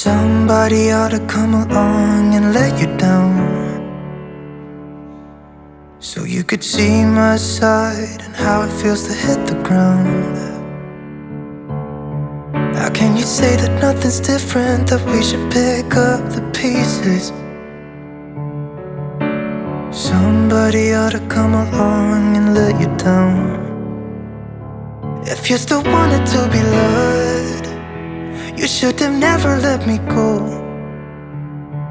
Somebody ought to come along and let you down, so you could see my side and how it feels to hit the ground. How can you say that nothing's different, that we should pick up the pieces? Somebody ought to come along and let you down. If you still wanted to be loved, you should have never let me go.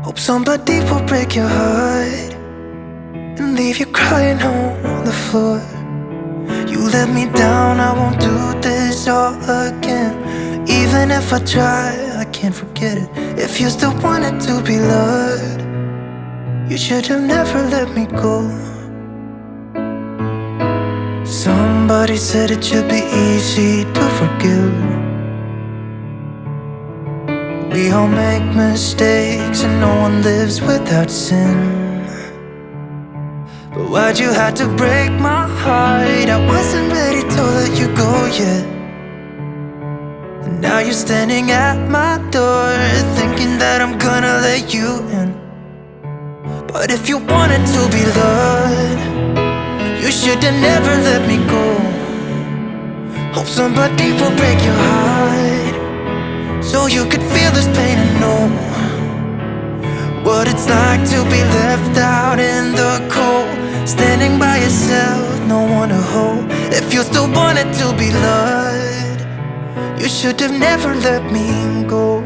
Hope somebody will break your heart and leave you crying on the floor. You let me down, I won't do this all again. Even if I try, I can't forget it. If you still wanted to be loved, you should have never let me go. Somebody said it should be easy to forgive. We all make mistakes and no one lives without sin. But why'd you have to break my heart? I wasn't ready to let you go yet. And now you're standing at my door, thinking that I'm gonna let you in. But if you wanted to be loved, you should have never let me go. Hope somebody will break your heart, so you could feel this pain and know what it's like to be left out in the cold, standing by yourself, no one to hold. If you still wanted to be loved, you should have never let me go.